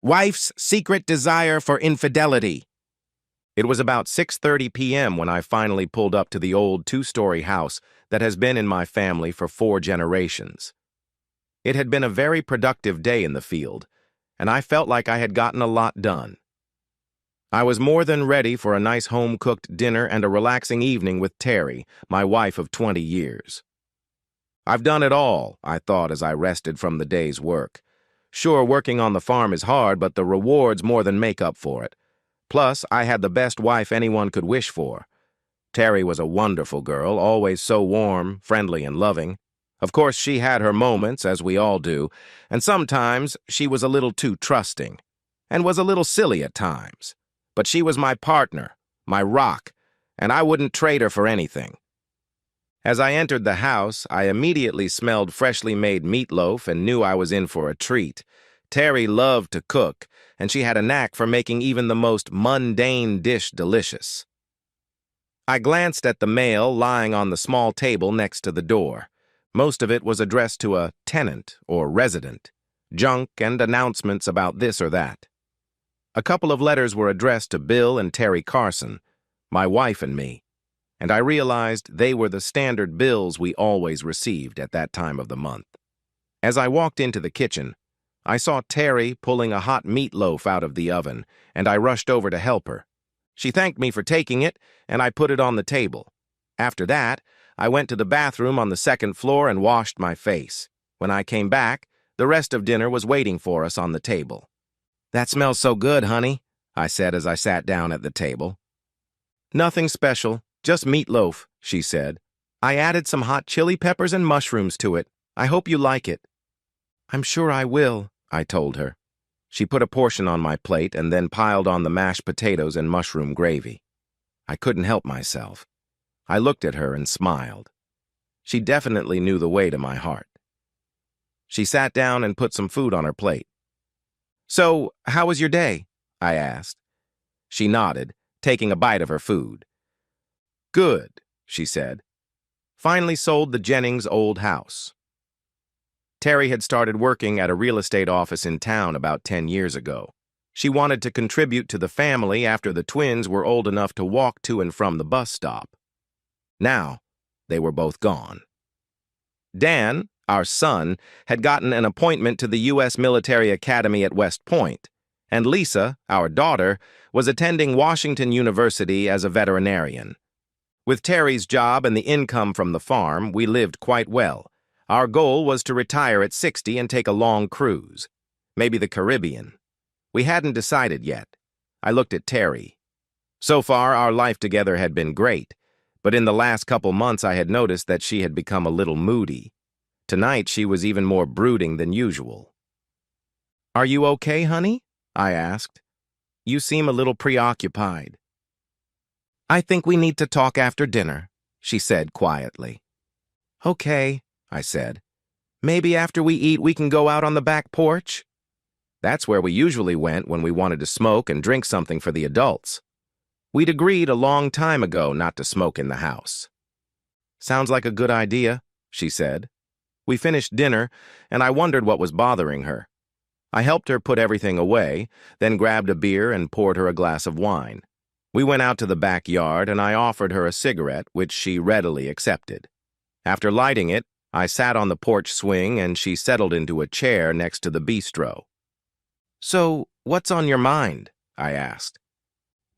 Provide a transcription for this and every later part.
Wife's secret desire for infidelity. It was about 6:30 p.m. when I finally pulled up to the old two-story house that has been in my family for 4 generations. It had been a very productive day in the field, and I felt like I had gotten a lot done. I was more than ready for a nice home-cooked dinner and a relaxing evening with Terry, my wife of 20 years. I've done it all, I thought as I rested from the day's work. Sure, working on the farm is hard, but the rewards more than make up for it. Plus, I had the best wife anyone could wish for. Terry was a wonderful girl, always so warm, friendly, and loving. Of course, she had her moments, as we all do, and sometimes she was a little too trusting, and was a little silly at times. But she was my partner, my rock, and I wouldn't trade her for anything. As I entered the house, I immediately smelled freshly made meatloaf and knew I was in for a treat. Terry loved to cook, and she had a knack for making even the most mundane dish delicious. I glanced at the mail lying on the small table next to the door. Most of it was addressed to a tenant or resident, junk and announcements about this or that. A couple of letters were addressed to Bill and Terry Carson, my wife and me, and I realized they were the standard bills we always received at that time of the month. As I walked into the kitchen, I saw Terry pulling a hot meatloaf out of the oven, and I rushed over to help her. She thanked me for taking it, and I put it on the table. After that, I went to the bathroom on the second floor and washed my face. When I came back, the rest of dinner was waiting for us on the table. "That smells so good, honey," I said as I sat down at the table. "Nothing special, just meatloaf," she said. "I added some hot chili peppers and mushrooms to it. I hope you like it." "I'm sure I will," I told her. She put a portion on my plate and then piled on the mashed potatoes and mushroom gravy. I couldn't help myself. I looked at her and smiled. She definitely knew the way to my heart. She sat down and put some food on her plate. "So, how was your day?" I asked. She nodded, taking a bite of her food. "Good," she said. "Finally sold the Jennings old house." Terry had started working at a real estate office in town about 10 years ago. She wanted to contribute to the family after the twins were old enough to walk to and from the bus stop. Now, they were both gone. Dan, our son, had gotten an appointment to the U.S. Military Academy at West Point, and Lisa, our daughter, was attending Washington University as a veterinarian. With Terry's job and the income from the farm, we lived quite well. Our goal was to retire at 60 and take a long cruise, maybe the Caribbean. We hadn't decided yet. I looked at Terry. So far, our life together had been great, but in the last couple months I had noticed that she had become a little moody. Tonight, she was even more brooding than usual. "Are you okay, honey?" I asked. "You seem a little preoccupied." "I think we need to talk after dinner," she said quietly. "Okay," I said. "Maybe after we eat we can go out on the back porch?" That's where we usually went when we wanted to smoke and drink something for the adults. We'd agreed a long time ago not to smoke in the house. "Sounds like a good idea," she said. We finished dinner, and I wondered what was bothering her. I helped her put everything away, then grabbed a beer and poured her a glass of wine. We went out to the backyard, and I offered her a cigarette, which she readily accepted. After lighting it, I sat on the porch swing, and she settled into a chair next to the bistro. "So, what's on your mind?" I asked.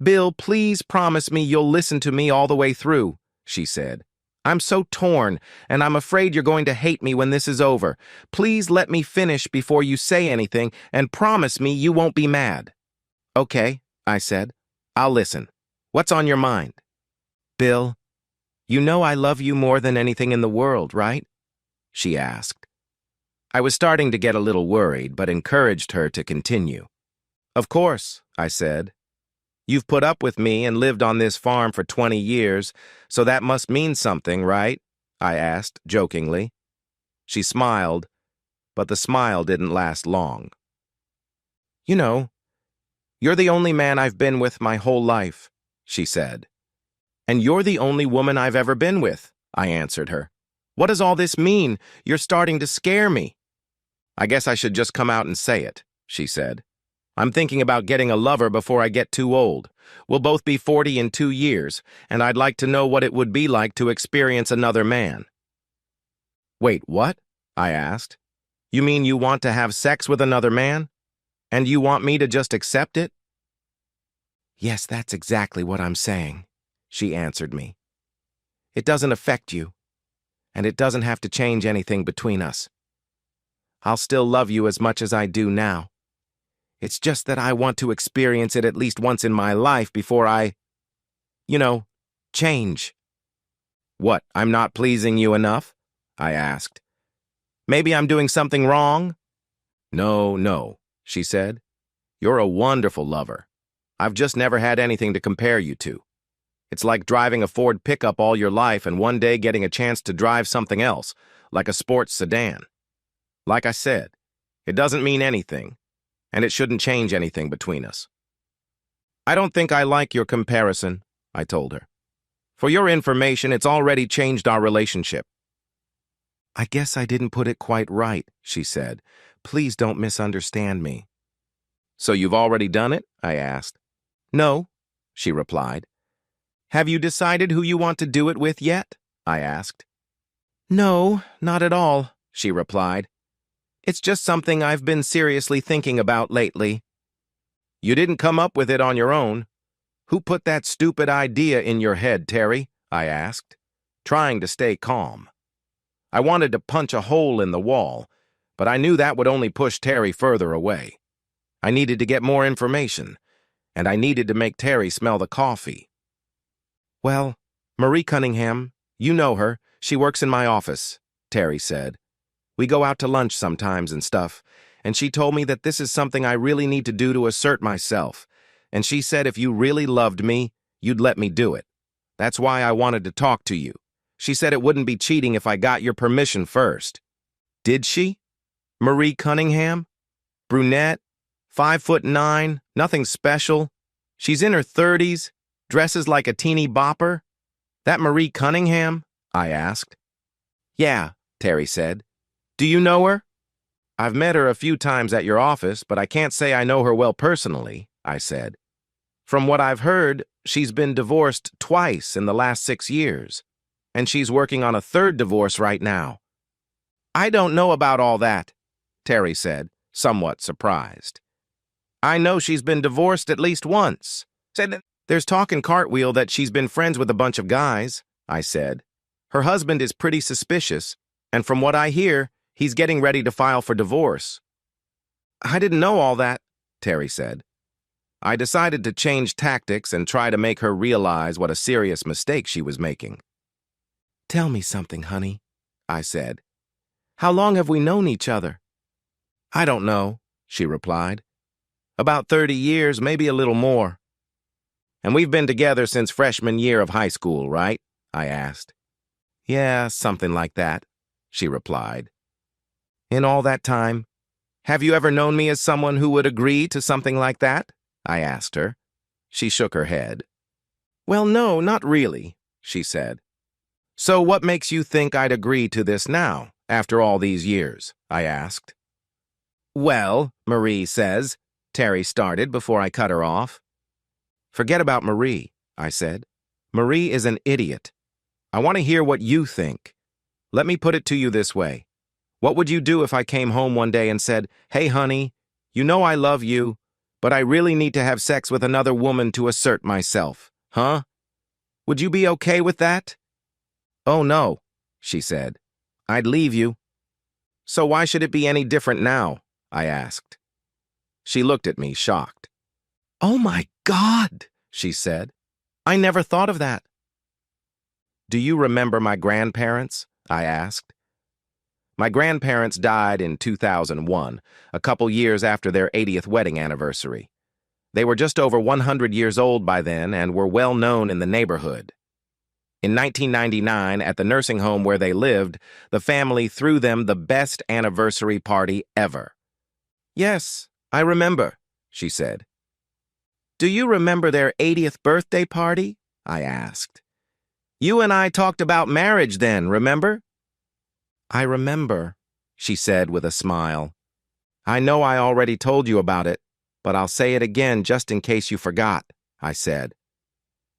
"Bill, please promise me you'll listen to me all the way through," she said. "I'm so torn, and I'm afraid you're going to hate me when this is over. Please let me finish before you say anything, and promise me you won't be mad." "Okay," I said. "I'll listen. What's on your mind?" "Bill, you know I love you more than anything in the world, right?" she asked. I was starting to get a little worried, but encouraged her to continue. "Of course," I said. "You've put up with me and lived on this farm for 20 years, so that must mean something, right?" I asked, jokingly. She smiled, but the smile didn't last long. "You know, you're the only man I've been with my whole life," she said. "And you're the only woman I've ever been with," I answered her. "What does all this mean? You're starting to scare me." "I guess I should just come out and say it," she said. I'm thinking about getting a lover before I get too old. We'll both be 40 in 2 years, and I'd like to know what it would be like to experience another man." "Wait, what?" I asked. "You mean you want to have sex with another man? And you want me to just accept it?" "Yes, that's exactly what I'm saying," she answered me. "It doesn't affect you, and it doesn't have to change anything between us. I'll still love you as much as I do now. It's just that I want to experience it at least once in my life before I, you know, change." "What, I'm not pleasing you enough?" I asked. "Maybe I'm doing something wrong?" No, she said. "You're a wonderful lover. I've just never had anything to compare you to. It's like driving a Ford pickup all your life and one day getting a chance to drive something else, like a sports sedan. Like I said, it doesn't mean anything, and it shouldn't change anything between us." "I don't think I like your comparison," I told her. "For your information, it's already changed our relationship." "I guess I didn't put it quite right," she said. "Please don't misunderstand me." "So you've already done it?" I asked. "No," she replied. "Have you decided who you want to do it with yet?" I asked. "No, not at all," she replied. "It's just something I've been seriously thinking about lately." "You didn't come up with it on your own. Who put that stupid idea in your head, Terry?" I asked, trying to stay calm. I wanted to punch a hole in the wall, but I knew that would only push Terry further away. I needed to get more information, and I needed to make Terry smell the coffee. "Well, Marie Cunningham, you know her. She works in my office," Terry said. "We go out to lunch sometimes and stuff, and she told me that this is something I really need to do to assert myself, and she said if you really loved me, you'd let me do it. That's why I wanted to talk to you. She said it wouldn't be cheating if I got your permission first." "Did she? Marie Cunningham? Brunette? 5'9", nothing special. She's in her 30s, dresses like a teeny bopper. That Marie Cunningham?" I asked. "Yeah," Terry said. "Do you know her?" "I've met her a few times at your office, but I can't say I know her well personally," I said. "From what I've heard, she's been divorced twice in the last 6 years, and she's working on a third divorce right now." "I don't know about all that," Terry said, somewhat surprised. "I know she's been divorced at least once. There's talk in Cartwheel that she's been friends with a bunch of guys," I said. "Her husband is pretty suspicious, and from what I hear, he's getting ready to file for divorce." "I didn't know all that," Terry said. I decided to change tactics and try to make her realize what a serious mistake she was making. "Tell me something, honey," I said. "How long have we known each other?" "I don't know," she replied. "About 30 years, maybe a little more." "And we've been together since freshman year of high school, right?" I asked. "Yeah, something like that," she replied. "In all that time, have you ever known me as someone who would agree to something like that?" I asked her. She shook her head. "Well, no, not really," she said. "So what makes you think I'd agree to this now, after all these years?" I asked. "Well, Marie says," Terry started before I cut her off. "Forget about Marie," I said. "Marie is an idiot. I want to hear what you think. Let me put it to you this way. What would you do if I came home one day and said, 'Hey, honey, you know I love you, but I really need to have sex with another woman to assert myself,' huh? Would you be okay with that?" "Oh, no," she said. "I'd leave you." "So why should it be any different now?" I asked. She looked at me, shocked. "Oh my God," she said. "I never thought of that." "Do you remember my grandparents?" I asked. My grandparents died in 2001, a couple years after their 80th wedding anniversary. They were just over 100 years old by then and were well known in the neighborhood. In 1999, at the nursing home where they lived, the family threw them the best anniversary party ever. "Yes, I remember," she said. "Do you remember their 80th birthday party?" I asked. "You and I talked about marriage then, remember?" "I remember," she said with a smile. "I know I already told you about it, But I'll say it again just in case you forgot, I said.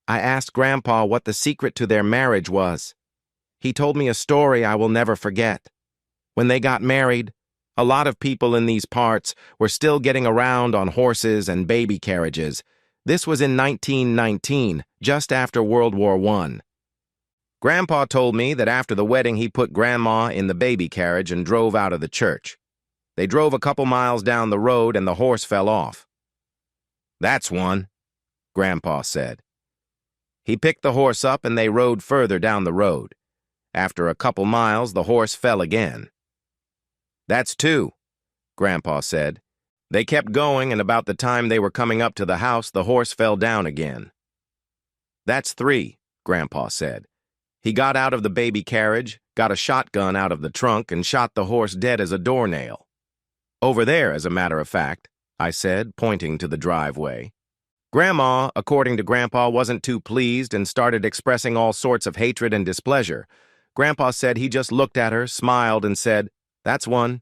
I asked Grandpa what the secret to their marriage was. He told me a story I will never forget. When they got married, a lot of people in these parts were still getting around on horses and baby carriages. This was in 1919, just after World War I. Grandpa told me that after the wedding he put Grandma in the baby carriage and drove out of the church. They drove a couple miles down the road and the horse fell off. "That's one," Grandpa said. He picked the horse up and they rode further down the road. After a couple miles, the horse fell again. "That's two," Grandpa said. They kept going, and about the time they were coming up to the house, the horse fell down again. "That's three," Grandpa said. He got out of the baby carriage, got a shotgun out of the trunk, and shot the horse dead as a doornail. "Over there, as a matter of fact," I said, pointing to the driveway. Grandma, according to Grandpa, wasn't too pleased and started expressing all sorts of hatred and displeasure. Grandpa said he just looked at her, smiled, and said, "That's one."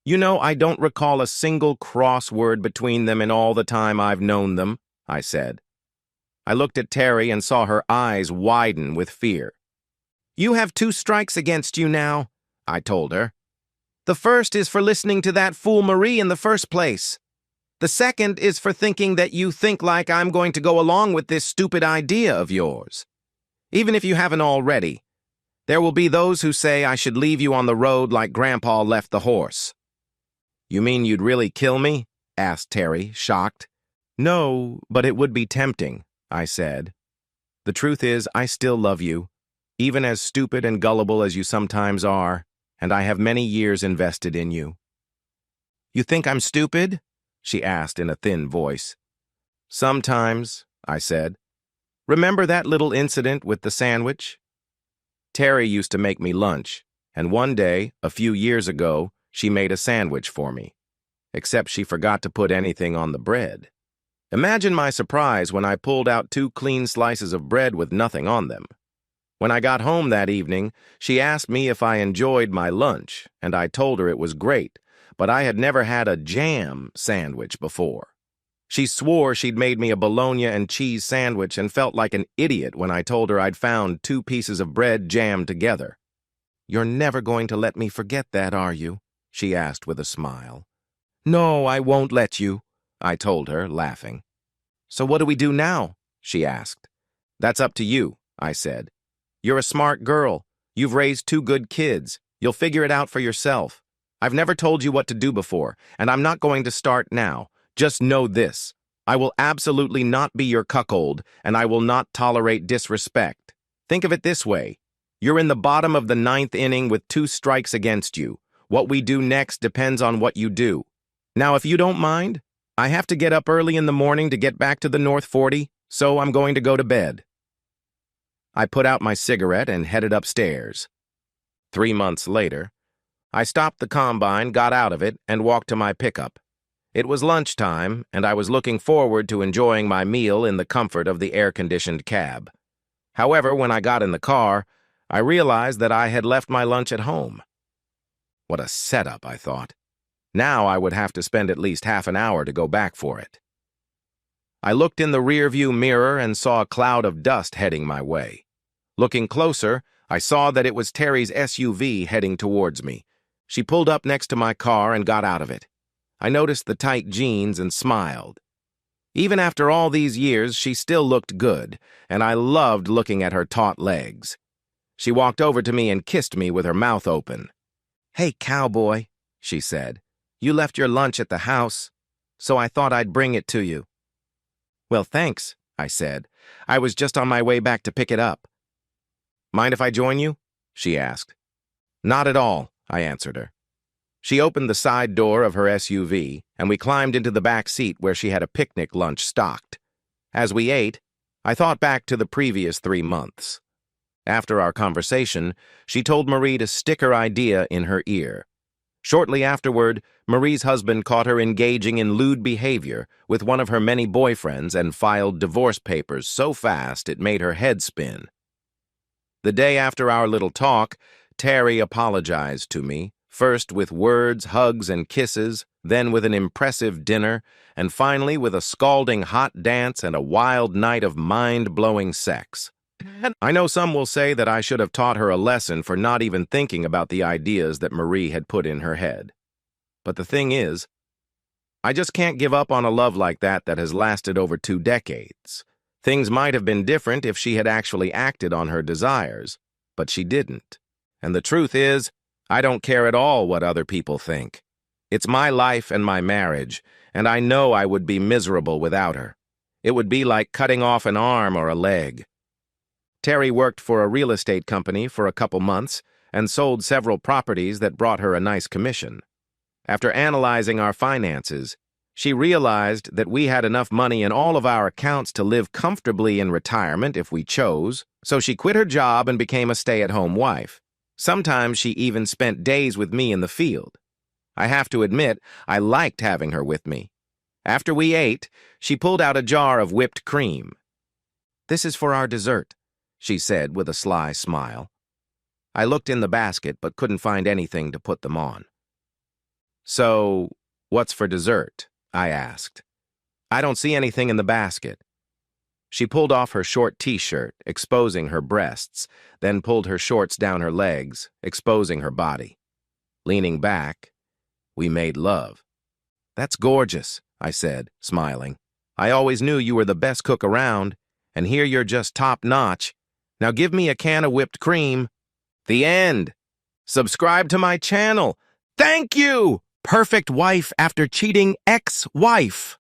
"You know, I don't recall a single cross word between them in all the time I've known them," I said. I looked at Terry and saw her eyes widen with fear. "You have 2 strikes against you now," I told her. "The first is for listening to that fool Marie in the first place. The second is for thinking that you think like I'm going to go along with this stupid idea of yours. Even if you haven't already, there will be those who say I should leave you on the road like Grandpa left the horse." "You mean you'd really kill me?" asked Terry, shocked. "No, but it would be tempting," I said. "The truth is, I still love you, even as stupid and gullible as you sometimes are, and I have many years invested in you." "You think I'm stupid?" she asked in a thin voice. "Sometimes," I said. "Remember that little incident with the sandwich? Terry used to make me lunch, and one day, a few years ago, she made a sandwich for me. Except she forgot to put anything on the bread. Imagine my surprise when I pulled out 2 clean slices of bread with nothing on them. When I got home that evening, she asked me if I enjoyed my lunch, and I told her it was great, but I had never had a jam sandwich before. She swore she'd made me a bologna and cheese sandwich and felt like an idiot when I told her I'd found 2 pieces of bread jammed together. "You're never going to let me forget that, are you?" she asked with a smile. "No, I won't let you," I told her, laughing. "So what do we do now?" she asked. "That's up to you," I said. "You're a smart girl. You've raised 2 good kids. You'll figure it out for yourself. I've never told you what to do before, and I'm not going to start now. Just know this. I will absolutely not be your cuckold, and I will not tolerate disrespect. Think of it this way. You're in the bottom of the 9th inning with 2 strikes against you. What we do next depends on what you do. Now, if you don't mind, I have to get up early in the morning to get back to the North 40, so I'm going to go to bed." I put out my cigarette and headed upstairs. 3 months later, I stopped the combine, got out of it, and walked to my pickup. It was lunchtime, and I was looking forward to enjoying my meal in the comfort of the air-conditioned cab. However, when I got in the car, I realized that I had left my lunch at home. What a setup, I thought. Now I would have to spend at least half an hour to go back for it. I looked in the rearview mirror and saw a cloud of dust heading my way. Looking closer, I saw that it was Terry's SUV heading towards me. She pulled up next to my car and got out of it. I noticed the tight jeans and smiled. Even after all these years, she still looked good, and I loved looking at her taut legs. She walked over to me and kissed me with her mouth open. "Hey, cowboy," she said. "You left your lunch at the house, so I thought I'd bring it to you." "Well, thanks," I said. "I was just on my way back to pick it up." "Mind if I join you?" she asked. "Not at all," I answered her. She opened the side door of her SUV, and we climbed into the back seat where she had a picnic lunch stocked. As we ate, I thought back to the previous 3 months. After our conversation, she told Marie to stick her idea in her ear. Shortly afterward, Marie's husband caught her engaging in lewd behavior with one of her many boyfriends and filed divorce papers so fast it made her head spin. The day after our little talk, Terry apologized to me, first with words, hugs, and kisses, then with an impressive dinner, and finally with a scalding hot dance and a wild night of mind-blowing sex. I know some will say that I should have taught her a lesson for not even thinking about the ideas that Marie had put in her head. But the thing is, I just can't give up on a love like that has lasted over 2 decades. Things might have been different if she had actually acted on her desires, but she didn't. And the truth is, I don't care at all what other people think. It's my life and my marriage, and I know I would be miserable without her. It would be like cutting off an arm or a leg. Terry worked for a real estate company for a couple months and sold several properties that brought her a nice commission. After analyzing our finances, she realized that we had enough money in all of our accounts to live comfortably in retirement if we chose, so she quit her job and became a stay-at-home wife. Sometimes she even spent days with me in the field. I have to admit, I liked having her with me. After we ate, she pulled out a jar of whipped cream. "This is for our dessert," she said with a sly smile. I looked in the basket but couldn't find anything to put them on. "So, what's for dessert?" I asked. "I don't see anything in the basket." She pulled off her short t-shirt, exposing her breasts, then pulled her shorts down her legs, exposing her body. Leaning back, we made love. "That's gorgeous," I said, smiling. "I always knew you were the best cook around, and here you're just top-notch. Now give me a can of whipped cream." The end. Subscribe to my channel. Thank you! Perfect wife after cheating ex-wife.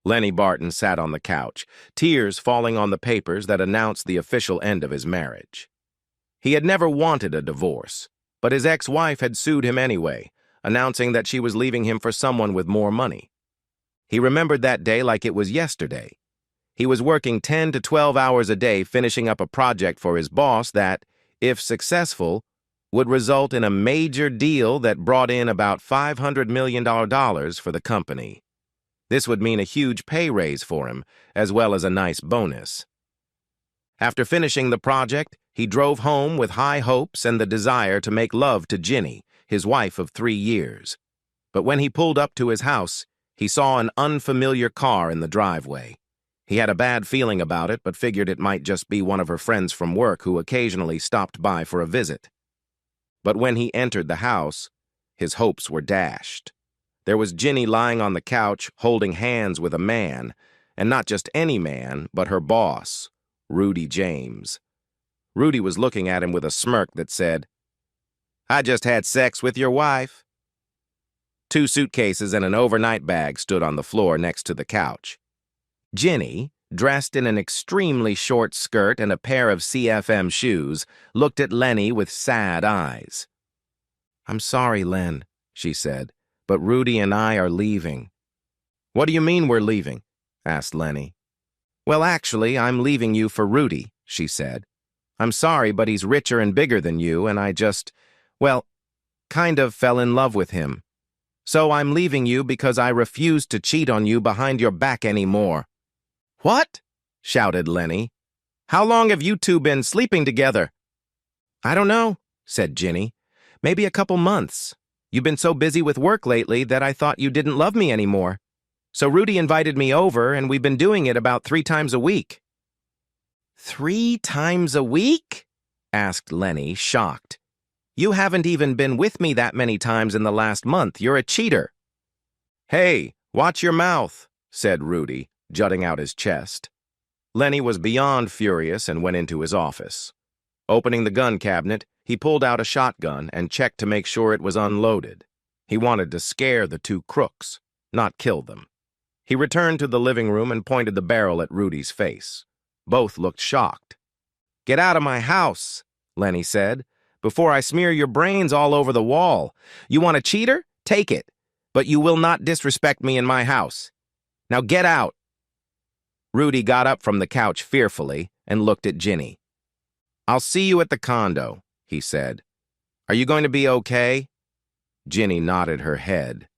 Lenny Barton sat on the couch, tears falling on the papers that announced the official end of his marriage. He had never wanted a divorce, but his ex-wife had sued him anyway, announcing that she was leaving him for someone with more money. He remembered that day like it was yesterday. He was working 10 to 12 hours a day finishing up a project for his boss that, if successful, would result in a major deal that brought in about $500 million for the company. This would mean a huge pay raise for him, as well as a nice bonus. After finishing the project, he drove home with high hopes and the desire to make love to Ginny, his wife of 3 years. But when he pulled up to his house, he saw an unfamiliar car in the driveway. He had a bad feeling about it, but figured it might just be one of her friends from work who occasionally stopped by for a visit. But when he entered the house, his hopes were dashed. There was Ginny lying on the couch, holding hands with a man, and not just any man, but her boss, Rudy James. Rudy was looking at him with a smirk that said, "I just had sex with your wife." 2 suitcases and an overnight bag stood on the floor next to the couch. Ginny, dressed in an extremely short skirt and a pair of CFM shoes, looked at Lenny with sad eyes. "I'm sorry, Len," she said, "but Rudy and I are leaving." "What do you mean we're leaving?" asked Lenny. "Well, actually, I'm leaving you for Rudy," she said. "I'm sorry, but he's richer and bigger than you, and I just, well, kind of fell in love with him. So I'm leaving you because I refuse to cheat on you behind your back anymore." "What?" shouted Lenny. "How long have you two been sleeping together?" "I don't know," said Ginny. "Maybe a couple months. You've been so busy with work lately that I thought you didn't love me anymore. So Rudy invited me over, and we've been doing it about 3 times a week." "3 times a week?" asked Lenny, shocked. "You haven't even been with me that many times in the last month. You're a cheater." "Hey, watch your mouth," said Rudy, jutting out his chest. Lenny was beyond furious and went into his office. Opening the gun cabinet, he pulled out a shotgun and checked to make sure it was unloaded. He wanted to scare the 2 crooks, not kill them. He returned to the living room and pointed the barrel at Rudy's face. Both looked shocked. "Get out of my house," Lenny said, "before I smear your brains all over the wall. You want a cheater? Take it. But you will not disrespect me in my house. Now get out." Rudy got up from the couch fearfully and looked at Ginny. "I'll see you at the condo," he said. "Are you going to be okay?" Ginny nodded her head.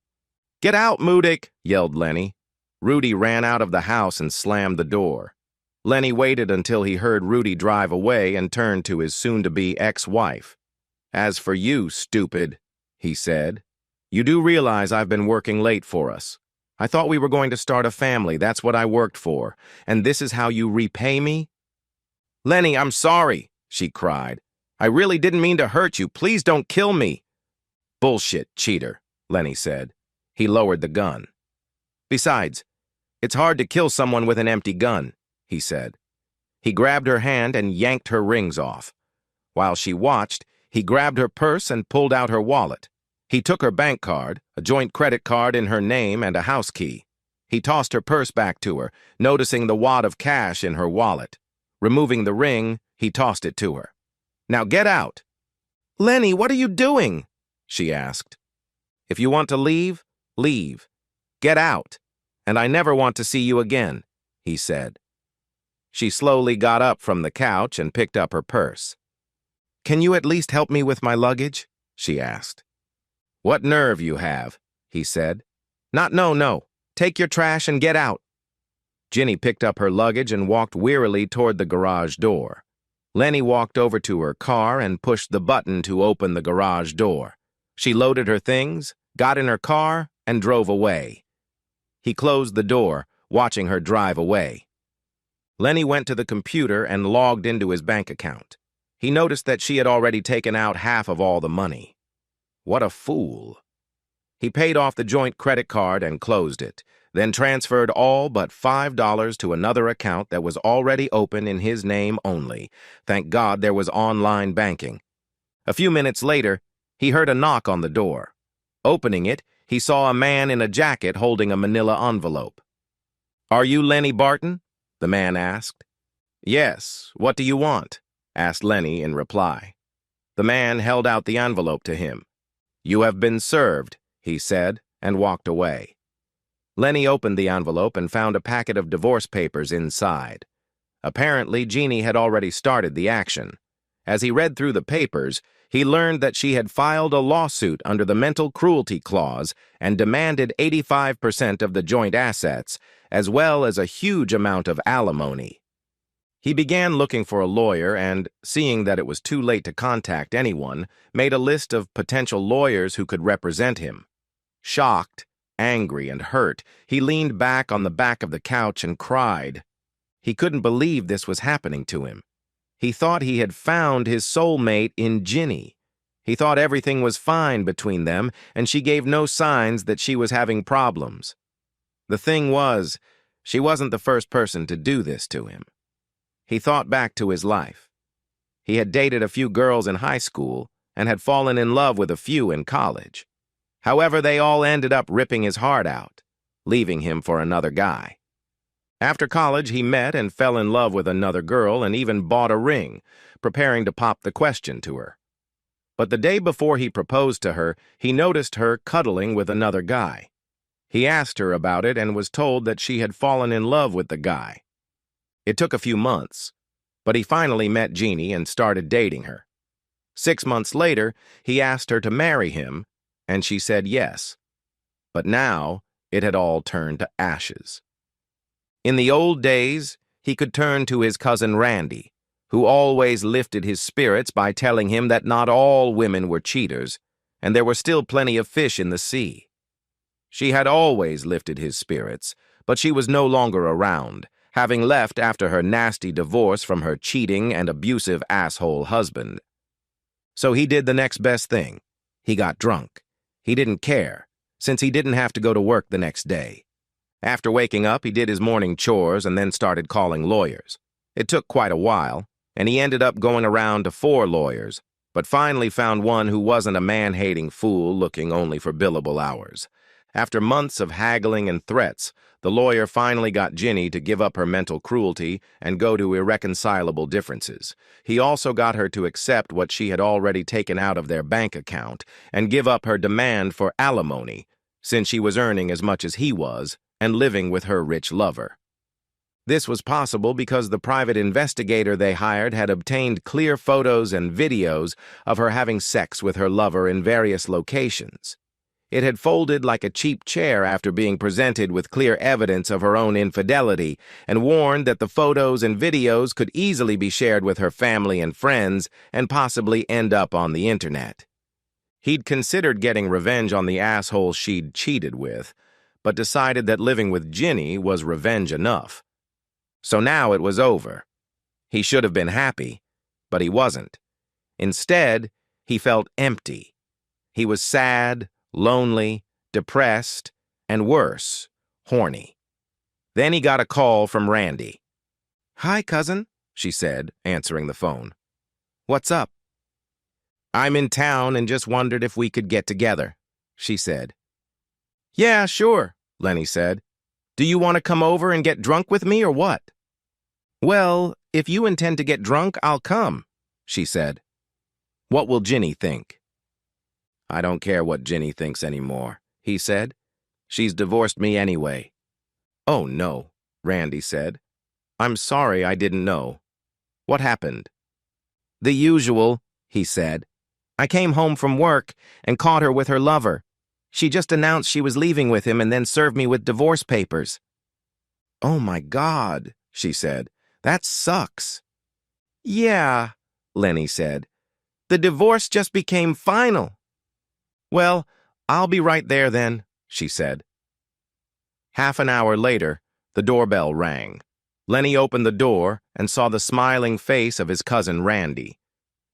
"Get out, Mudik!" yelled Lenny. Rudy ran out of the house and slammed the door. Lenny waited until he heard Rudy drive away and turned to his soon-to-be ex-wife. "As for you, stupid," he said, You do realize I've been working late for us. I thought we were going to start a family. That's what I worked for. And this is how you repay me? Lenny, I'm sorry, she cried. I really didn't mean to hurt you. Please don't kill me. Bullshit, cheater, Lenny said. He lowered the gun. Besides, it's hard to kill someone with an empty gun, he said. He grabbed her hand and yanked her rings off. While she watched, he grabbed her purse and pulled out her wallet. He took her bank card, a joint credit card in her name, and a house key. He tossed her purse back to her, noticing the wad of cash in her wallet. Removing the ring, he tossed it to her. Now get out. Lenny, what are you doing? She asked. If you want to leave, leave. Get out. And I never want to see you again, he said. She slowly got up from the couch and picked up her purse. Can you at least help me with my luggage? She asked. What nerve you have, he said. No. Take your trash and get out. Ginny picked up her luggage and walked wearily toward the garage door. Lenny walked over to her car and pushed the button to open the garage door. She loaded her things, got in her car, and drove away. He closed the door, watching her drive away. Lenny went to the computer and logged into his bank account. He noticed that she had already taken out half of all the money. What a fool. He paid off the joint credit card and closed it, then transferred all but $5 to another account that was already open in his name only. Thank God there was online banking. A few minutes later, he heard a knock on the door. Opening it, he saw a man in a jacket holding a manila envelope. Are you Lenny Barton? The man asked. Yes, what do you want? Asked Lenny in reply. The man held out the envelope to him. You have been served, he said, and walked away. Lenny opened the envelope and found a packet of divorce papers inside. Apparently, Jeannie had already started the action. As he read through the papers, he learned that she had filed a lawsuit under the mental cruelty clause and demanded 85% of the joint assets, as well as a huge amount of alimony. He began looking for a lawyer and, seeing that it was too late to contact anyone, made a list of potential lawyers who could represent him. Shocked, angry, and hurt, he leaned back on the back of the couch and cried. He couldn't believe this was happening to him. He thought he had found his soulmate in Ginny. He thought everything was fine between them, and she gave no signs that she was having problems. The thing was, she wasn't the first person to do this to him. He thought back to his life. He had dated a few girls in high school and had fallen in love with a few in college. However, they all ended up ripping his heart out, leaving him for another guy. After college, he met and fell in love with another girl and even bought a ring, preparing to pop the question to her. But the day before he proposed to her, he noticed her cuddling with another guy. He asked her about it and was told that she had fallen in love with the guy. It took a few months, but he finally met Jeannie and started dating her. 6 months later, he asked her to marry him, and she said yes. But now, it had all turned to ashes. In the old days, he could turn to his cousin Randy, who always lifted his spirits by telling him that not all women were cheaters, and there were still plenty of fish in the sea. She had always lifted his spirits, but she was no longer around, having left after her nasty divorce from her cheating and abusive asshole husband. So he did the next best thing. He got drunk. He didn't care, since he didn't have to go to work the next day. After waking up, he did his morning chores and then started calling lawyers. It took quite a while, and he ended up going around to 4 lawyers, but finally found one who wasn't a man-hating fool looking only for billable hours. After months of haggling and threats, the lawyer finally got Ginny to give up her mental cruelty and go to irreconcilable differences. He also got her to accept what she had already taken out of their bank account and give up her demand for alimony, since she was earning as much as he was and living with her rich lover. This was possible because the private investigator they hired had obtained clear photos and videos of her having sex with her lover in various locations. It had folded like a cheap chair after being presented with clear evidence of her own infidelity and warned that the photos and videos could easily be shared with her family and friends and possibly end up on the internet. He'd considered getting revenge on the asshole she'd cheated with, but decided that living with Ginny was revenge enough. So now it was over. He should have been happy, but he wasn't. Instead, he felt empty. He was sad, lonely, depressed, and worse, horny. Then he got a call from Randy. "Hi, cousin," she said, answering the phone. "What's up?" "I'm in town and just wondered if we could get together," she said. "Yeah, sure," Lenny said. "Do you want to come over and get drunk with me or what?" "Well, if you intend to get drunk, I'll come," she said. "What will Ginny think?" "I don't care what Ginny thinks anymore," he said. "She's divorced me anyway." "Oh, no," Randy said. "I'm sorry I didn't know. What happened?" "The usual," he said. "I came home from work and caught her with her lover. She just announced she was leaving with him and then served me with divorce papers." "Oh my God," she said. "That sucks." "Yeah," Lenny said. "The divorce just became final." "Well, I'll be right there then," she said. Half an hour later, the doorbell rang. Lenny opened the door and saw the smiling face of his cousin Randy.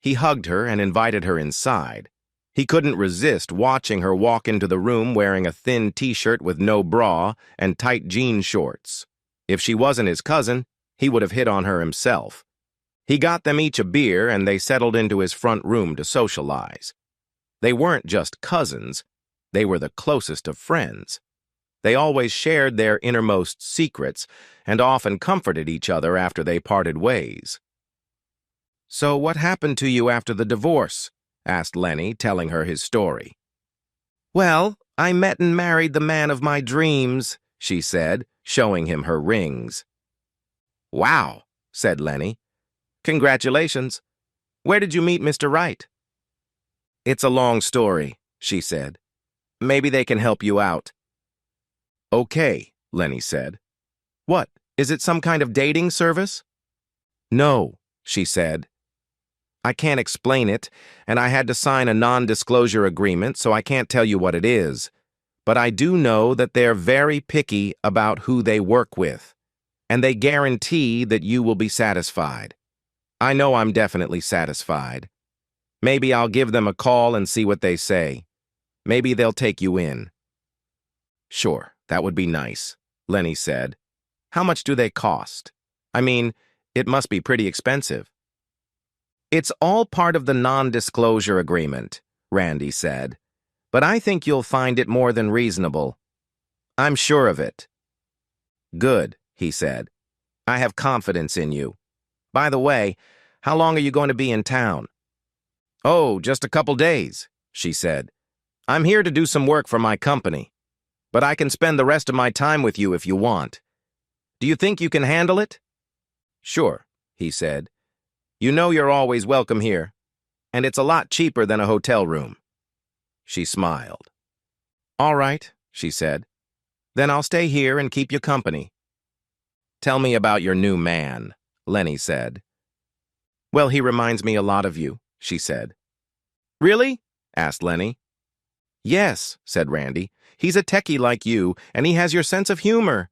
He hugged her and invited her inside. He couldn't resist watching her walk into the room wearing a thin t-shirt with no bra and tight jean shorts. If she wasn't his cousin, he would have hit on her himself. He got them each a beer and they settled into his front room to socialize. They weren't just cousins, they were the closest of friends. They always shared their innermost secrets and often comforted each other after they parted ways. "So what happened to you after the divorce?" asked Lenny, telling her his story. "Well, I met and married the man of my dreams," she said, showing him her rings. "Wow," said Lenny. "Congratulations. Where did you meet Mr. Wright?" "It's a long story," she said. "Maybe they can help you out." "Okay," Lenny said. "What, is it some kind of dating service?" "No," she said. "I can't explain it, and I had to sign a non-disclosure agreement, so I can't tell you what it is. But I do know that they're very picky about who they work with, and they guarantee that you will be satisfied. I know I'm definitely satisfied. Maybe I'll give them a call and see what they say. Maybe they'll take you in." "Sure, that would be nice," Lenny said. "How much do they cost? I mean, it must be pretty expensive." "It's all part of the non-disclosure agreement," Randy said. "But I think you'll find it more than reasonable. I'm sure of it." "Good," he said. "I have confidence in you. By the way, how long are you going to be in town?" "Oh, just a couple days," she said. "I'm here to do some work for my company. But I can spend the rest of my time with you if you want. Do you think you can handle it?" "Sure," he said. "You know you're always welcome here, and it's a lot cheaper than a hotel room." She smiled. "All right," she said. "Then I'll stay here and keep you company." "Tell me about your new man," Lenny said. "Well, he reminds me a lot of you," she said. "Really?" asked Lenny. "Yes," said Randy. "He's a techie like you, and he has your sense of humor."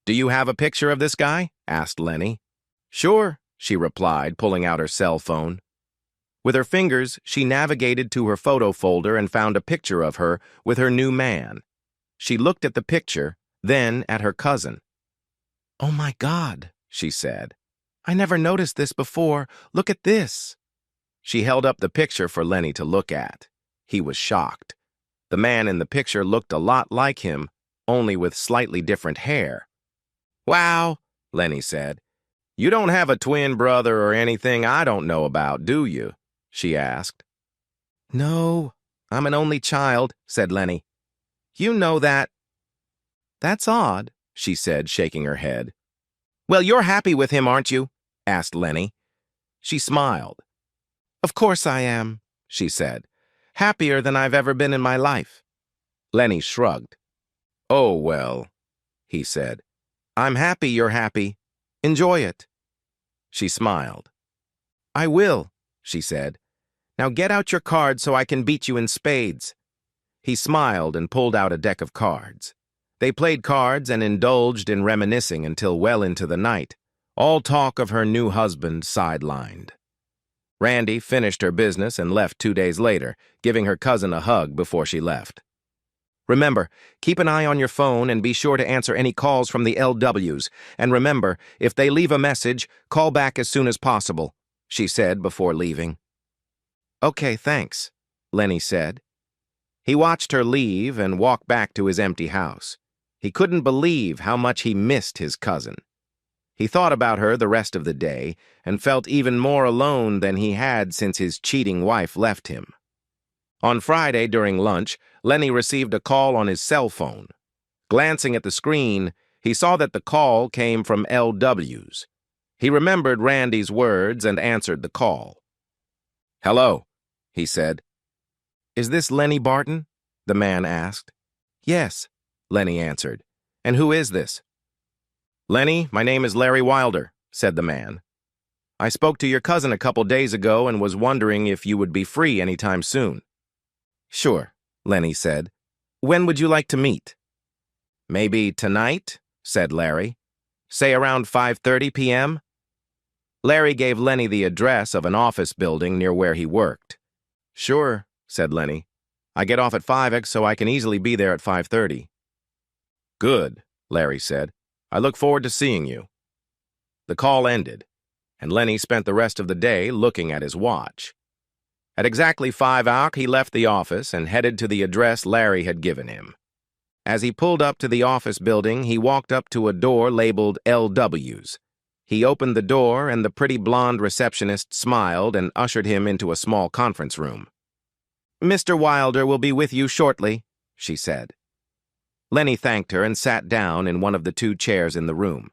"Do you have a picture of this guy?" asked Lenny. "Sure," she replied, pulling out her cell phone. With her fingers, she navigated to her photo folder and found a picture of her with her new man. She looked at the picture, then at her cousin. "Oh my God," she said. "I never noticed this before. Look at this." She held up the picture for Lenny to look at. He was shocked. The man in the picture looked a lot like him, only with slightly different hair. "Wow," Lenny said. "You don't have a twin brother or anything I don't know about, do you?" she asked. "No, I'm an only child," said Lenny. "You know that." "That's odd," she said, shaking her head. "Well, you're happy with him, aren't you?" asked Lenny. She smiled. "Of course I am," she said. "Happier than I've ever been in my life." Lenny shrugged. "Oh, well," he said. "I'm happy you're happy. Enjoy it." She smiled. "I will," she said. Now get out your cards so I can beat you in spades." He smiled and pulled out a deck of cards. They played cards and indulged in reminiscing until well into the night, all talk of her new husband sidelined. Randy finished her business and left 2 days later, giving her cousin a hug before she left. "Remember, keep an eye on your phone and be sure to answer any calls from the LWs. And remember, if they leave a message, call back as soon as possible," she said before leaving. "Okay, thanks," Lenny said. He watched her leave and walk back to his empty house. He couldn't believe how much he missed his cousin. He thought about her the rest of the day and felt even more alone than he had since his cheating wife left him. On Friday during lunch, Lenny received a call on his cell phone. Glancing at the screen, he saw that the call came from LWs. He remembered Randy's words and answered the call. "Hello," he said. "Is this Lenny Barton?" the man asked. "Yes," Lenny answered. "And who is this?" "Lenny, my name is Larry Wilder," said the man. "I spoke to your cousin a couple days ago and was wondering if you would be free anytime soon." "Sure," Lenny said. "When would you like to meet?" "Maybe tonight," said Larry. "Say around 5:30 p.m.? Larry gave Lenny the address of an office building near where he worked. "Sure," said Lenny. "I get off at 5 so I can easily be there at 5:30. "Good," Larry said. "I look forward to seeing you." The call ended, and Lenny spent the rest of the day looking at his watch. At exactly 5 he left the office and headed to the address Larry had given him. As he pulled up to the office building, he walked up to a door labeled LW's. He opened the door, and the pretty blonde receptionist smiled and ushered him into a small conference room. "Mr. Wilder will be with you shortly," she said. Lenny thanked her and sat down in one of the 2 chairs in the room.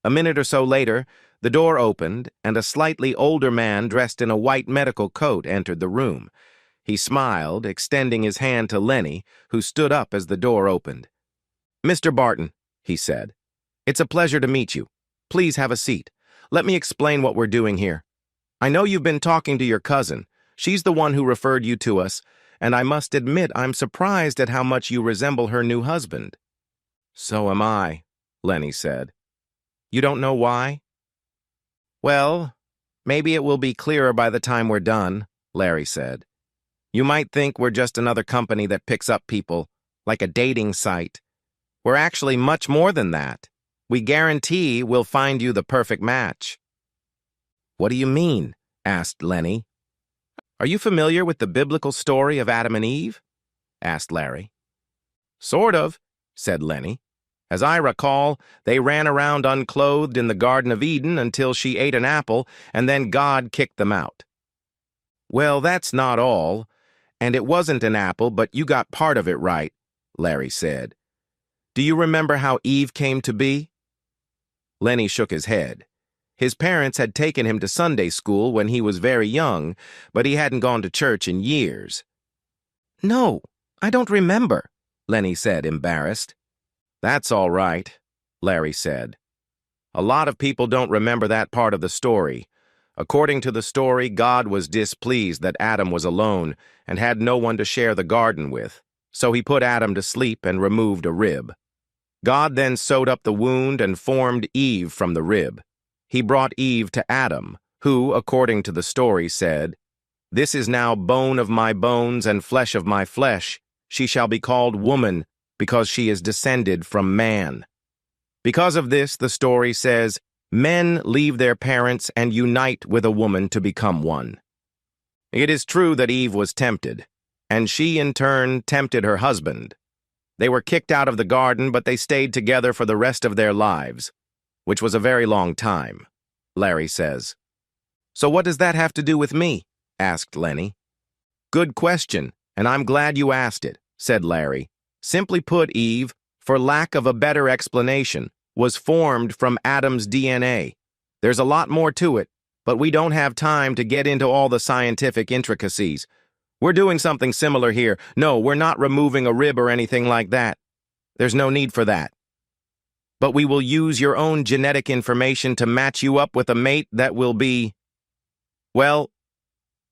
A minute or so later, the door opened, and a slightly older man dressed in a white medical coat entered the room. He smiled, extending his hand to Lenny, who stood up as the door opened. "Mr. Barton," he said, "it's a pleasure to meet you. Please have a seat. Let me explain what we're doing here. I know you've been talking to your cousin. She's the one who referred you to us, and I must admit I'm surprised at how much you resemble her new husband." "So am I," Lenny said. "You don't know why?" "Well, maybe it will be clearer by the time we're done," Larry said. "You might think we're just another company that picks up people, like a dating site. We're actually much more than that. We guarantee we'll find you the perfect match." "What do you mean?" asked Lenny. "Are you familiar with the biblical story of Adam and Eve?" asked Larry. "Sort of," said Lenny. "As I recall, they ran around unclothed in the Garden of Eden until she ate an apple, and then God kicked them out." "Well, that's not all. And it wasn't an apple, but you got part of it right," Larry said. "Do you remember how Eve came to be?" Lenny shook his head. His parents had taken him to Sunday school when he was very young, but he hadn't gone to church in years. "No, I don't remember," Lenny said, embarrassed. "That's all right," Larry said. "A lot of people don't remember that part of the story. According to the story, God was displeased that Adam was alone and had no one to share the garden with, so he put Adam to sleep and removed a rib. God then sewed up the wound and formed Eve from the rib. He brought Eve to Adam, who, according to the story, said, 'This is now bone of my bones and flesh of my flesh. She shall be called woman, because she is descended from man.' Because of this, the story says, men leave their parents and unite with a woman to become one. It is true that Eve was tempted, and she in turn tempted her husband. They were kicked out of the garden, but they stayed together for the rest of their lives, which was a very long time," Larry says. "So what does that have to do with me?" asked Lenny. "Good question, and I'm glad you asked it," said Larry. "Simply put, Eve, for lack of a better explanation, was formed from Adam's DNA. There's a lot more to it, but we don't have time to get into all the scientific intricacies. We're doing something similar here. No, we're not removing a rib or anything like that. There's no need for that. But we will use your own genetic information to match you up with a mate that will be, well,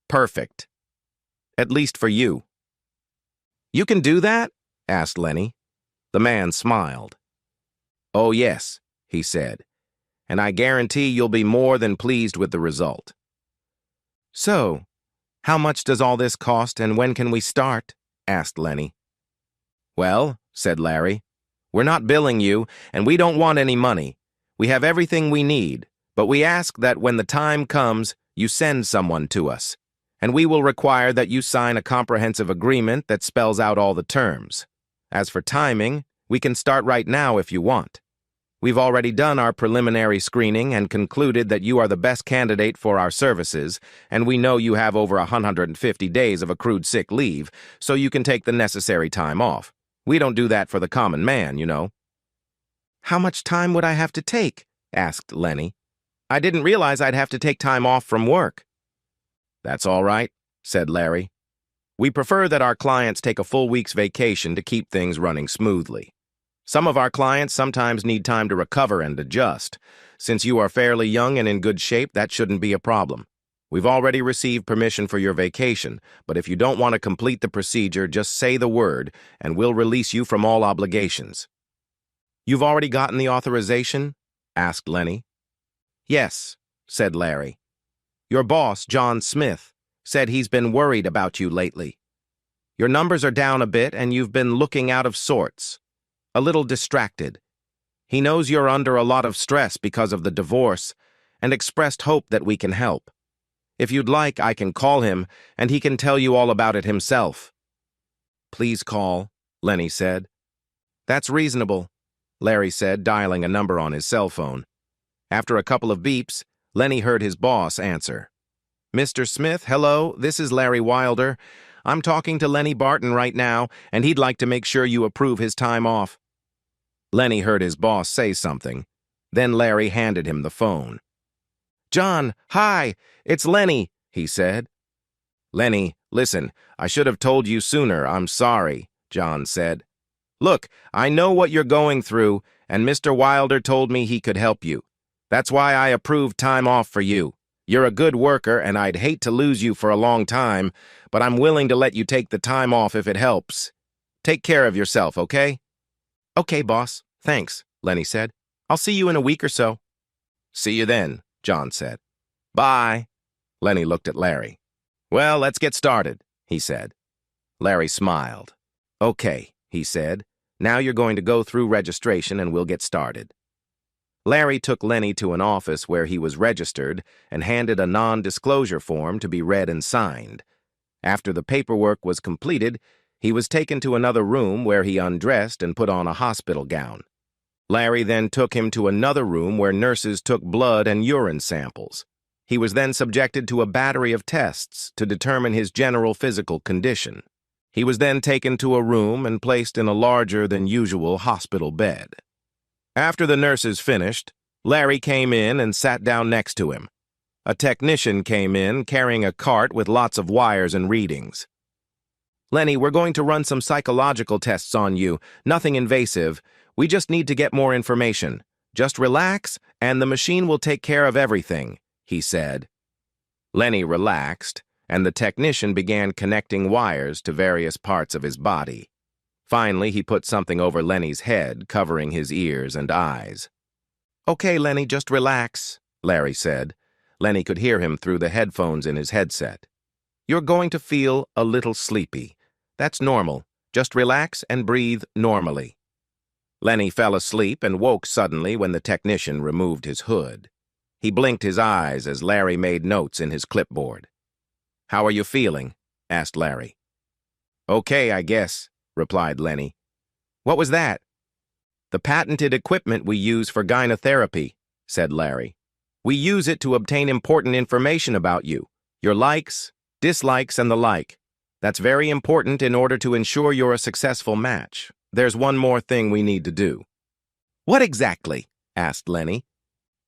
perfect." At least for you. You can do that? Asked Lenny. The man smiled. Oh, yes, he said, and I guarantee you'll be more than pleased with the result. So, how much does all this cost and when can we start? Asked Lenny. Well, said Larry, we're not billing you and we don't want any money. We have everything we need, but we ask that when the time comes, you send someone to us, and we will require that you sign a comprehensive agreement that spells out all the terms. As for timing, we can start right now if you want. We've already done our preliminary screening and concluded that you are the best candidate for our services, and we know you have over 150 days of accrued sick leave, so you can take the necessary time off. We don't do that for the common man, you know. How much time would I have to take? Asked Lenny. I didn't realize I'd have to take time off from work. That's all right, said Larry. We prefer that our clients take a full week's vacation to keep things running smoothly. Some of our clients sometimes need time to recover and adjust. Since you are fairly young and in good shape, that shouldn't be a problem. We've already received permission for your vacation, but if you don't want to complete the procedure, just say the word, and we'll release you from all obligations. You've already gotten the authorization? Asked Lenny. Yes, said Larry. Your boss, John Smith, said he's been worried about you lately. Your numbers are down a bit and you've been looking out of sorts. A little distracted. He knows you're under a lot of stress because of the divorce and expressed hope that we can help. If you'd like, I can call him and he can tell you all about it himself. Please call, Lenny said. That's reasonable, Larry said, dialing a number on his cell phone. After a couple of beeps, Lenny heard his boss answer. Mr. Smith, hello, this is Larry Wilder. I'm talking to Lenny Barton right now, and he'd like to make sure you approve his time off. Lenny heard his boss say something. Then Larry handed him the phone. John, hi, it's Lenny, he said. Lenny, listen, I should have told you sooner, I'm sorry, John said. Look, I know what you're going through, and Mr. Wilder told me he could help you. That's why I approved time off for you. You're a good worker, and I'd hate to lose you for a long time, but I'm willing to let you take the time off if it helps. Take care of yourself, okay? Okay, boss. Thanks, Lenny said. I'll see you in a week or so. See you then, John said. Bye. Lenny looked at Larry. Well, let's get started, he said. Larry smiled. Okay, he said. Now you're going to go through registration and we'll get started. Larry took Lenny to an office where he was registered and handed a non-disclosure form to be read and signed. After the paperwork was completed, he was taken to another room where he undressed and put on a hospital gown. Larry then took him to another room where nurses took blood and urine samples. He was then subjected to a battery of tests to determine his general physical condition. He was then taken to a room and placed in a larger than usual hospital bed. After the nurses finished, Larry came in and sat down next to him. A technician came in carrying a cart with lots of wires and readings. Lenny, we're going to run some psychological tests on you, nothing invasive. We just need to get more information. Just relax, and the machine will take care of everything, he said. Lenny relaxed, and the technician began connecting wires to various parts of his body. Finally, he put something over Lenny's head, covering his ears and eyes. Okay, Lenny, just relax, Larry said. Lenny could hear him through the headphones in his headset. You're going to feel a little sleepy. That's normal. Just relax and breathe normally. Lenny fell asleep and woke suddenly when the technician removed his hood. He blinked his eyes as Larry made notes in his clipboard. How are you feeling? Asked Larry. Okay, I guess, replied Lenny. What was that? The patented equipment we use for gynotherapy, said Larry. We use it to obtain important information about you, your likes, dislikes, and the like. That's very important in order to ensure you're a successful match. There's one more thing we need to do. What exactly? Asked Lenny.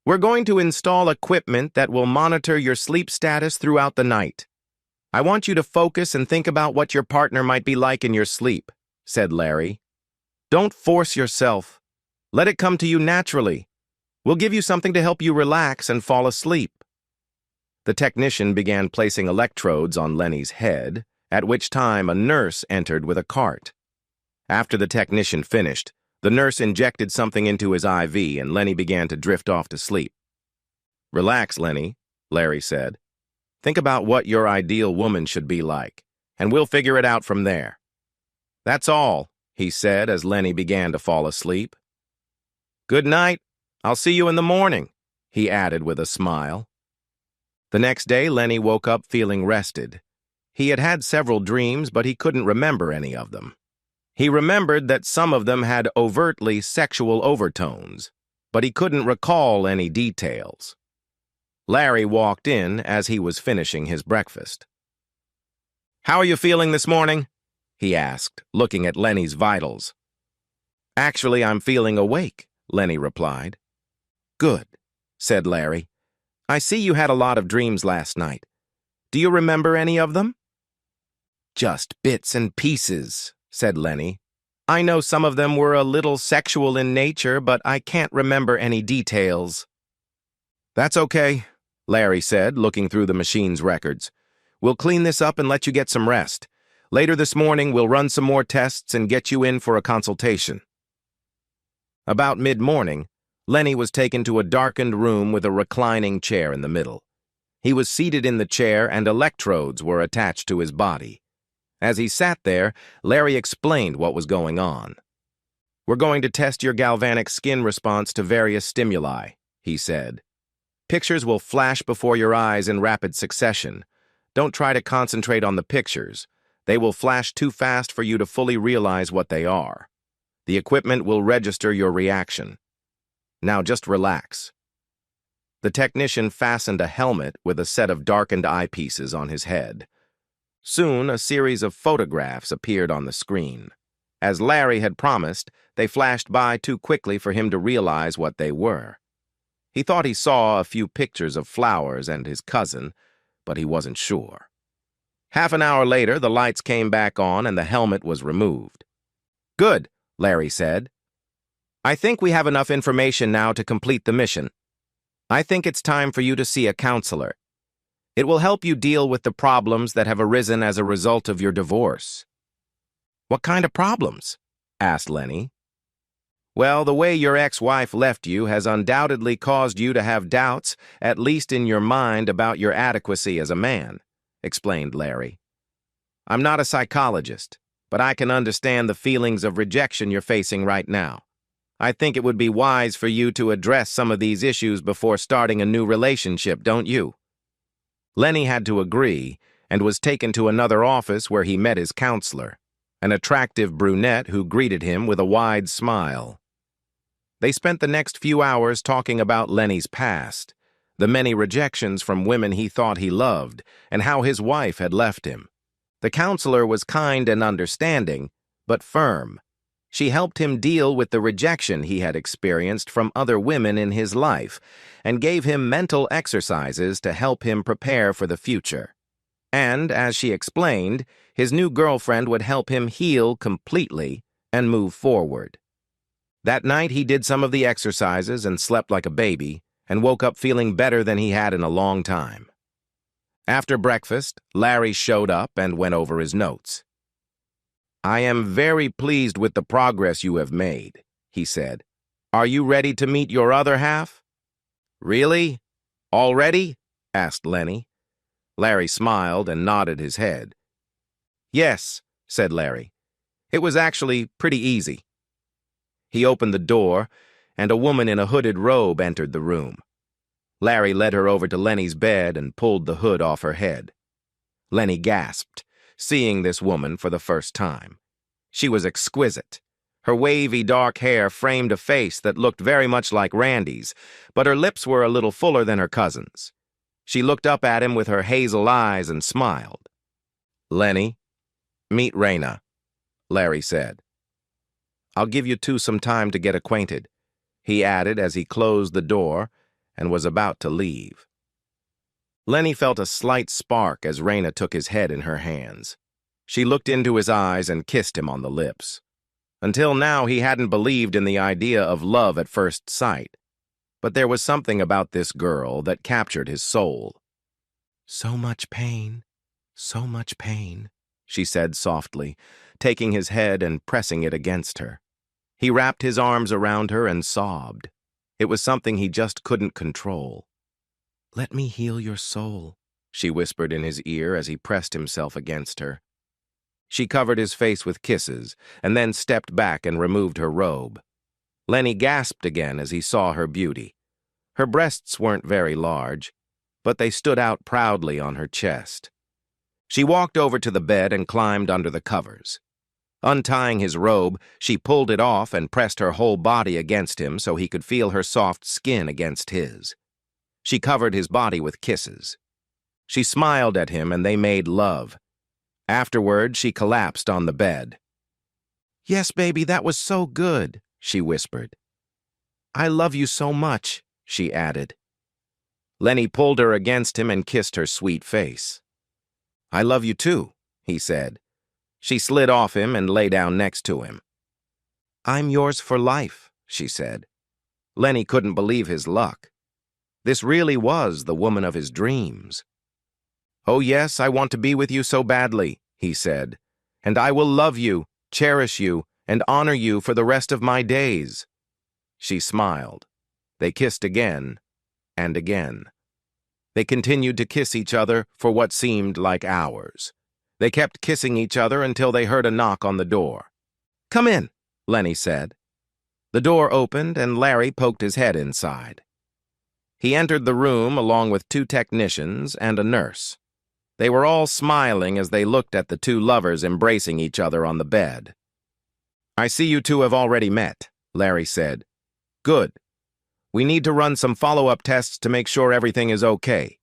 We're going to install equipment that will monitor your sleep status throughout the night. I want you to focus and think about what your partner might be like in your sleep, said Larry. Don't force yourself. Let it come to you naturally. We'll give you something to help you relax and fall asleep. The technician began placing electrodes on Lenny's head, at which time a nurse entered with a cart. After the technician finished, the nurse injected something into his IV and Lenny began to drift off to sleep. "Relax, Lenny," Larry said. "Think about what your ideal woman should be like, and we'll figure it out from there." "That's all," he said as Lenny began to fall asleep. "Good night. I'll see you in the morning," he added with a smile. The next day, Lenny woke up feeling rested. He had had several dreams, but he couldn't remember any of them. He remembered that some of them had overtly sexual overtones, but he couldn't recall any details. Larry walked in as he was finishing his breakfast. "How are you feeling this morning?" he asked, looking at Lenny's vitals. "Actually, I'm feeling awake," Lenny replied. "Good," said Larry. "I see you had a lot of dreams last night. Do you remember any of them?" "Just bits and pieces," said Lenny. "I know some of them were a little sexual in nature, but I can't remember any details." "That's okay," Larry said, looking through the machine's records. "We'll clean this up and let you get some rest. Later this morning, we'll run some more tests and get you in for a consultation." About mid-morning, Lenny was taken to a darkened room with a reclining chair in the middle. He was seated in the chair and electrodes were attached to his body. As he sat there, Larry explained what was going on. "We're going to test your galvanic skin response to various stimuli," he said. "Pictures will flash before your eyes in rapid succession. Don't try to concentrate on the pictures. They will flash too fast for you to fully realize what they are. The equipment will register your reaction. Now just relax." The technician fastened a helmet with a set of darkened eyepieces on his head. Soon, a series of photographs appeared on the screen. As Larry had promised, they flashed by too quickly for him to realize what they were. He thought he saw a few pictures of Flowers and his cousin, but he wasn't sure. Half an hour later, the lights came back on and the helmet was removed. "Good," Larry said. "I think we have enough information now to complete the mission. I think it's time for you to see a counselor. It will help you deal with the problems that have arisen as a result of your divorce." "What kind of problems?" asked Lenny. "Well, the way your ex-wife left you has undoubtedly caused you to have doubts, at least in your mind, about your adequacy as a man," explained Larry. "I'm not a psychologist, but I can understand the feelings of rejection you're facing right now. I think it would be wise for you to address some of these issues before starting a new relationship, don't you?" Lenny had to agree and was taken to another office where he met his counselor, an attractive brunette who greeted him with a wide smile. They spent the next few hours talking about Lenny's past, the many rejections from women he thought he loved, and how his wife had left him. The counselor was kind and understanding, but firm. She helped him deal with the rejection he had experienced from other women in his life and gave him mental exercises to help him prepare for the future. And, as she explained, his new girlfriend would help him heal completely and move forward. That night he did some of the exercises and slept like a baby and woke up feeling better than he had in a long time. After breakfast, Larry showed up and went over his notes. "I am very pleased with the progress you have made," he said. "Are you ready to meet your other half?" "Really? Already?" asked Lenny. Larry smiled and nodded his head. "Yes," said Larry. "It was actually pretty easy." He opened the door, and a woman in a hooded robe entered the room. Larry led her over to Lenny's bed and pulled the hood off her head. Lenny gasped, seeing this woman for the first time. She was exquisite. Her wavy dark hair framed a face that looked very much like Randy's, but her lips were a little fuller than her cousin's. She looked up at him with her hazel eyes and smiled. "Lenny, meet Raina," Larry said. "I'll give you two some time to get acquainted," he added as he closed the door and was about to leave. Lenny felt a slight spark as Raina took his head in her hands. She looked into his eyes and kissed him on the lips. Until now, he hadn't believed in the idea of love at first sight. But there was something about this girl that captured his soul. "So much pain," she said softly, taking his head and pressing it against her. He wrapped his arms around her and sobbed. It was something he just couldn't control. "Let me heal your soul," she whispered in his ear as he pressed himself against her. She covered his face with kisses and then stepped back and removed her robe. Lenny gasped again as he saw her beauty. Her breasts weren't very large, but they stood out proudly on her chest. She walked over to the bed and climbed under the covers. Untying his robe, she pulled it off and pressed her whole body against him so he could feel her soft skin against his. She covered his body with kisses. She smiled at him and they made love. Afterward, she collapsed on the bed. "Yes, baby, that was so good," she whispered. "I love you so much," she added. Lenny pulled her against him and kissed her sweet face. "I love you too," he said. She slid off him and lay down next to him. "I'm yours for life," she said. Lenny couldn't believe his luck. This really was the woman of his dreams. "Oh yes, I want to be with you so badly," he said, "and I will love you, cherish you, and honor you for the rest of my days." She smiled. They kissed again and again. They continued to kiss each other for what seemed like hours. They kept kissing each other until they heard a knock on the door. "Come in," Lenny said. The door opened and Larry poked his head inside. He entered the room along with 2 technicians and a nurse. They were all smiling as they looked at the 2 lovers embracing each other on the bed. "I see you 2 have already met," Larry said. "Good. We need to run some follow-up tests to make sure everything is okay."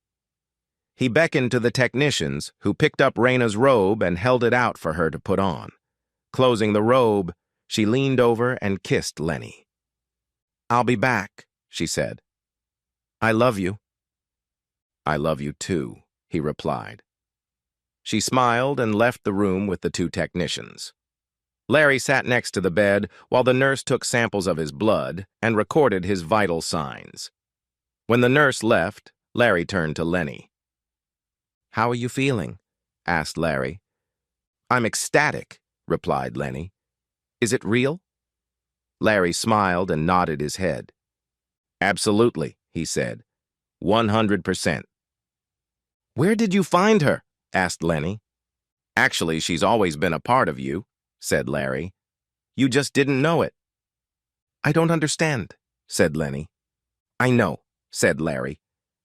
He beckoned to the technicians, who picked up Raina's robe and held it out for her to put on. Closing the robe, she leaned over and kissed Lenny. "I'll be back," she said. "I love you." "I love you too," he replied. She smiled and left the room with the 2 technicians. Larry sat next to the bed while the nurse took samples of his blood and recorded his vital signs. When the nurse left, Larry turned to Lenny. "How are you feeling?" asked Larry. "I'm ecstatic," replied Lenny. "Is it real?" Larry smiled and nodded his head. "Absolutely," he said. 100%. "Where did you find her?" asked Lenny. "Actually, she's always been a part of you," said Larry. "You just didn't know it." "I don't understand," said Lenny. "I know," said Larry.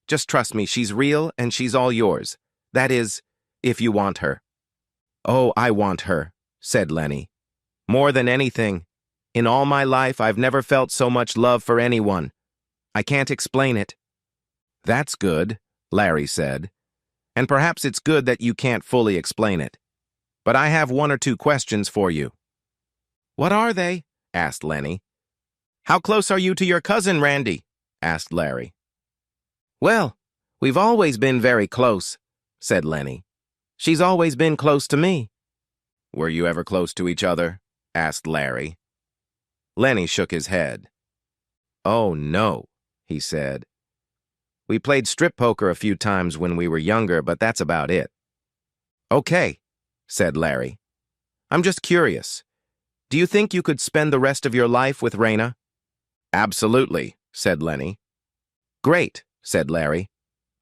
"Just trust me, she's real and she's all yours. That is, if you want her." "Oh, I want her," said Lenny. "More than anything. In all my life, I've never felt so much love for anyone. I can't explain it." "That's good," Larry said. "And perhaps it's good that you can't fully explain it. But I have 1 or 2 questions for you." "What are they?" asked Lenny. "How close are you to your cousin, Randy?" asked Larry. "Well, we've always been very close," said Lenny. "She's always been close to me." "Were you ever close to each other?" asked Larry. Lenny shook his head. "Oh, no," he said. "We played strip poker a few times when we were younger, but that's about it." "Okay," said Larry. "I'm just curious. Do you think you could spend the rest of your life with Raina?" "Absolutely," said Lenny. "Great," said Larry.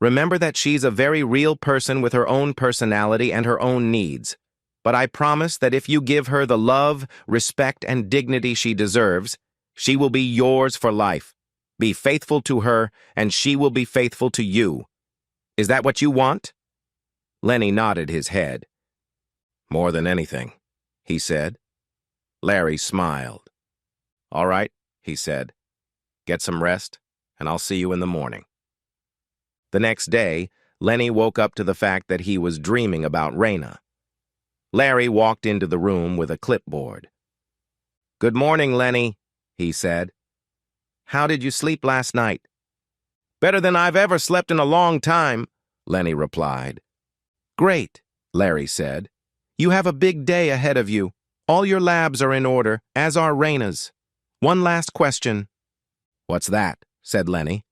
"Remember that she's a very real person with her own personality and her own needs. But I promise that if you give her the love, respect, and dignity she deserves, she will be yours for life. Be faithful to her, and she will be faithful to you. Is that what you want?" Lenny nodded his head. "More than anything," he said. Larry smiled. "All right," he said. "Get some rest, and I'll see you in the morning." The next day, Lenny woke up to the fact that he was dreaming about Raina. Larry walked into the room with a clipboard. "Good morning, Lenny," he said. "How did you sleep last night?" "Better than I've ever slept in a long time," Lenny replied. "Great," Larry said. "You have a big day ahead of you. All your labs are in order, as are Raina's. One last question." "What's that?" said Lenny.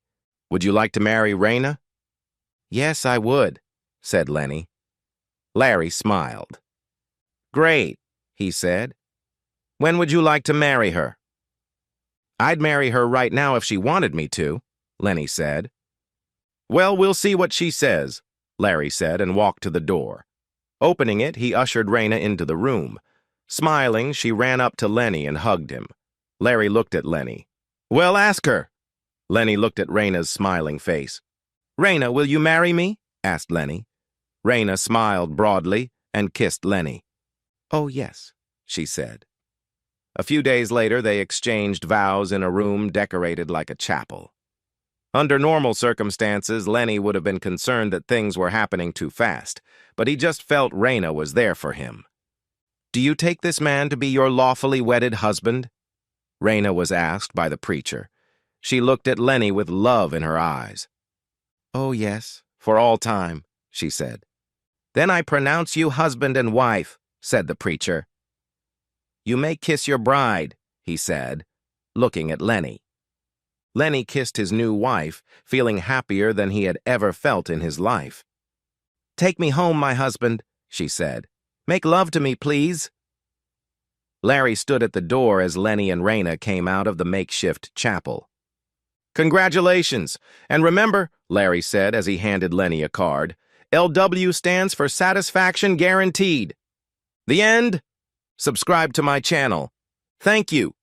"Would you like to marry Raina?" "Yes, I would," said Lenny. Larry smiled. Great, he said. When would you like to marry her? I'd marry her right now if she wanted me to, Lenny said. Well, we'll see what she says, Larry said and walked to the door. Opening it, he ushered Raina into the room. Smiling, she ran up to Lenny and hugged him. Larry looked at Lenny. Well, ask her. Lenny looked at Raina's smiling face. Raina, will you marry me? Asked Lenny. Raina smiled broadly and kissed Lenny. Oh, yes, she said. A few days later, they exchanged vows in a room decorated like a chapel. Under normal circumstances, Lenny would have been concerned that things were happening too fast, but he just felt Raina was there for him. Do you take this man to be your lawfully wedded husband? Raina was asked by the preacher. She looked at Lenny with love in her eyes. Oh, yes, for all time, she said. Then I pronounce you husband and wife, said the preacher. You may kiss your bride, he said, looking at Lenny. Lenny kissed his new wife, feeling happier than he had ever felt in his life. Take me home, my husband, she said. Make love to me, please. Larry stood at the door as Lenny and Raina came out of the makeshift chapel. Congratulations, and remember, Larry said as he handed Lenny a card, LW stands for Satisfaction Guaranteed. The end? Subscribe to my channel. Thank you.